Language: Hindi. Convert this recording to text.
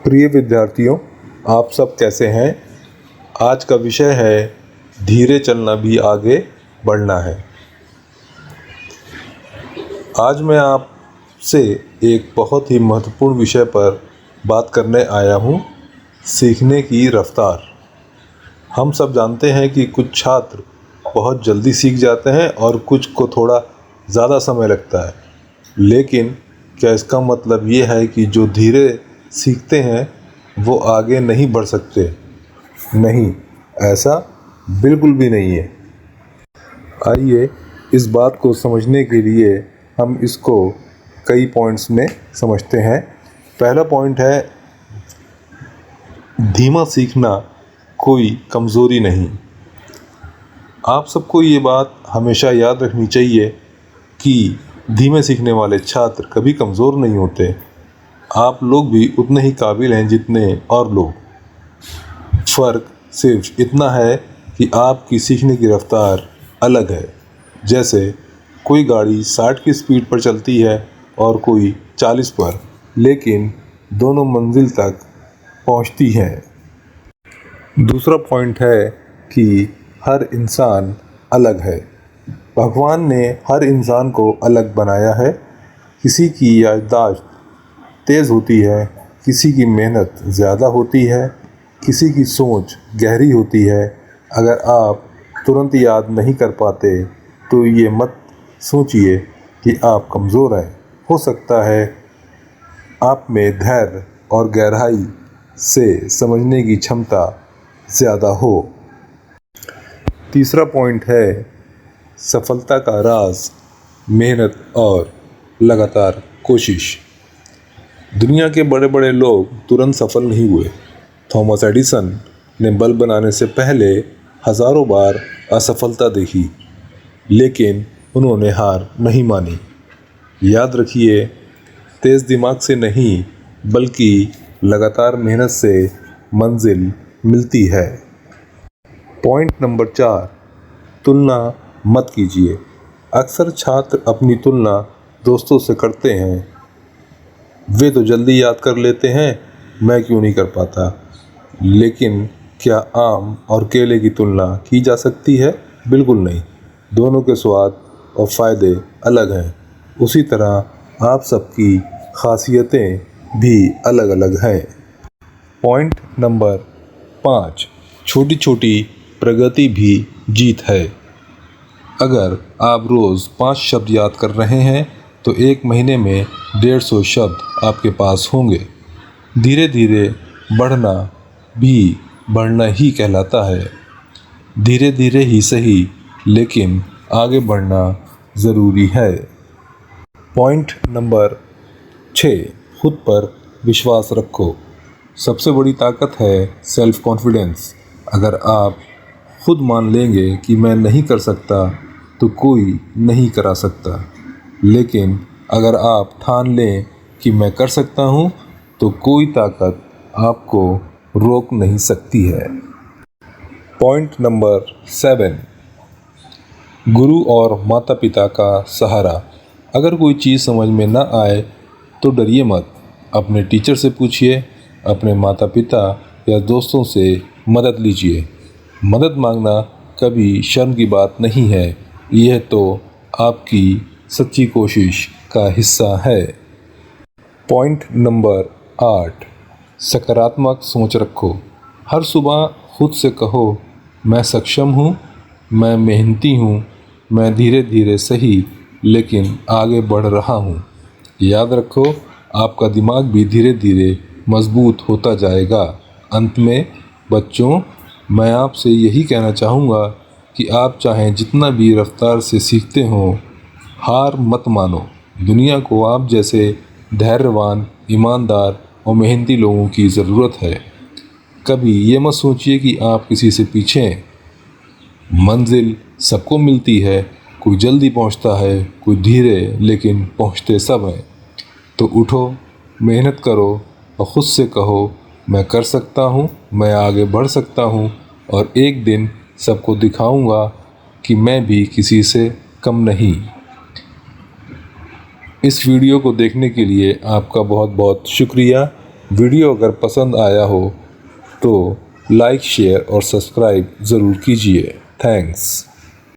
प्रिय विद्यार्थियों, आप सब कैसे हैं। आज का विषय है धीरे चलना भी आगे बढ़ना है। आज मैं आपसे एक बहुत ही महत्वपूर्ण विषय पर बात करने आया हूँ, सीखने की रफ्तार। हम सब जानते हैं कि कुछ छात्र बहुत जल्दी सीख जाते हैं और कुछ को थोड़ा ज़्यादा समय लगता है। लेकिन क्या इसका मतलब ये है कि जो धीरे सीखते हैं वो आगे नहीं बढ़ सकते? नहीं, ऐसा बिल्कुल भी नहीं है। आइए इस बात को समझने के लिए हम इसको कई पॉइंट्स में समझते हैं। पहला पॉइंट है, धीमा सीखना कोई कमज़ोरी नहीं। आप सबको ये बात हमेशा याद रखनी चाहिए कि धीमे सीखने वाले छात्र कभी कमज़ोर नहीं होते। आप लोग भी उतने ही काबिल हैं जितने और लोग। फ़र्क सिर्फ इतना है कि आपकी सीखने की रफ्तार अलग है। जैसे कोई गाड़ी 60 की स्पीड पर चलती है और कोई 40 पर, लेकिन दोनों मंजिल तक पहुंचती हैं। दूसरा पॉइंट है कि हर इंसान अलग है। भगवान ने हर इंसान को अलग बनाया है। किसी की याददाश्त तेज़ होती है, किसी की मेहनत ज़्यादा होती है, किसी की सोच गहरी होती है। अगर आप तुरंत याद नहीं कर पाते तो ये मत सोचिए कि आप कमज़ोर हैं। हो सकता है आप में धैर्य और गहराई से समझने की क्षमता ज़्यादा हो। तीसरा पॉइंट है, सफलता का राज मेहनत और लगातार कोशिश। दुनिया के बड़े बड़े लोग तुरंत सफल नहीं हुए। थॉमस एडिसन ने बल्ब बनाने से पहले हज़ारों बार असफलता देखी, लेकिन उन्होंने हार नहीं मानी। याद रखिए, तेज़ दिमाग से नहीं बल्कि लगातार मेहनत से मंजिल मिलती है। पॉइंट नंबर 4, तुलना मत कीजिए। अक्सर छात्र अपनी तुलना दोस्तों से करते हैं। वे तो जल्दी याद कर लेते हैं, मैं क्यों नहीं कर पाता। लेकिन क्या आम और केले की तुलना की जा सकती है? बिल्कुल नहीं। दोनों के स्वाद और फ़ायदे अलग हैं। उसी तरह आप सबकी खासियतें भी अलग अलग हैं। पॉइंट नंबर 5, छोटी छोटी प्रगति भी जीत है। अगर आप रोज़ 5 शब्द याद कर रहे हैं तो एक महीने में 150 शब्द आपके पास होंगे। धीरे धीरे बढ़ना भी बढ़ना ही कहलाता है। धीरे धीरे ही सही, लेकिन आगे बढ़ना ज़रूरी है। पॉइंट नंबर 6, खुद पर विश्वास रखो। सबसे बड़ी ताकत है सेल्फ कॉन्फिडेंस। अगर आप खुद मान लेंगे कि मैं नहीं कर सकता तो कोई नहीं करा सकता। लेकिन अगर आप ठान लें कि मैं कर सकता हूँ तो कोई ताकत आपको रोक नहीं सकती है। पॉइंट नंबर 7, गुरु और माता पिता का सहारा। अगर कोई चीज़ समझ में ना आए तो डरिए मत। अपने टीचर से पूछिए, अपने माता पिता या दोस्तों से मदद लीजिए। मदद मांगना कभी शर्म की बात नहीं है, यह तो आपकी सच्ची कोशिश का हिस्सा है। पॉइंट नंबर 8, सकारात्मक सोच रखो। हर सुबह खुद से कहो, मैं सक्षम हूँ, मैं मेहनती हूँ, मैं धीरे धीरे सही लेकिन आगे बढ़ रहा हूँ। याद रखो, आपका दिमाग भी धीरे धीरे मजबूत होता जाएगा। अंत में बच्चों, मैं आपसे यही कहना चाहूँगा कि आप चाहें जितना भी रफ्तार से सीखते हों, हार मत मानो। दुनिया को आप जैसे धैर्यवान, ईमानदार और मेहनती लोगों की ज़रूरत है। कभी ये मत सोचिए कि आप किसी से पीछे हैं। मंजिल सबको मिलती है, कोई जल्दी पहुंचता है, कोई धीरे, लेकिन पहुंचते सब हैं। तो उठो, मेहनत करो और ख़ुद से कहो, मैं कर सकता हूँ, मैं आगे बढ़ सकता हूँ और एक दिन सबको दिखाऊंगा कि मैं भी किसी से कम नहीं। इस वीडियो को देखने के लिए आपका बहुत बहुत शुक्रिया। वीडियो अगर पसंद आया हो तो लाइक शेयर और सब्सक्राइब ज़रूर कीजिए। थैंक्स।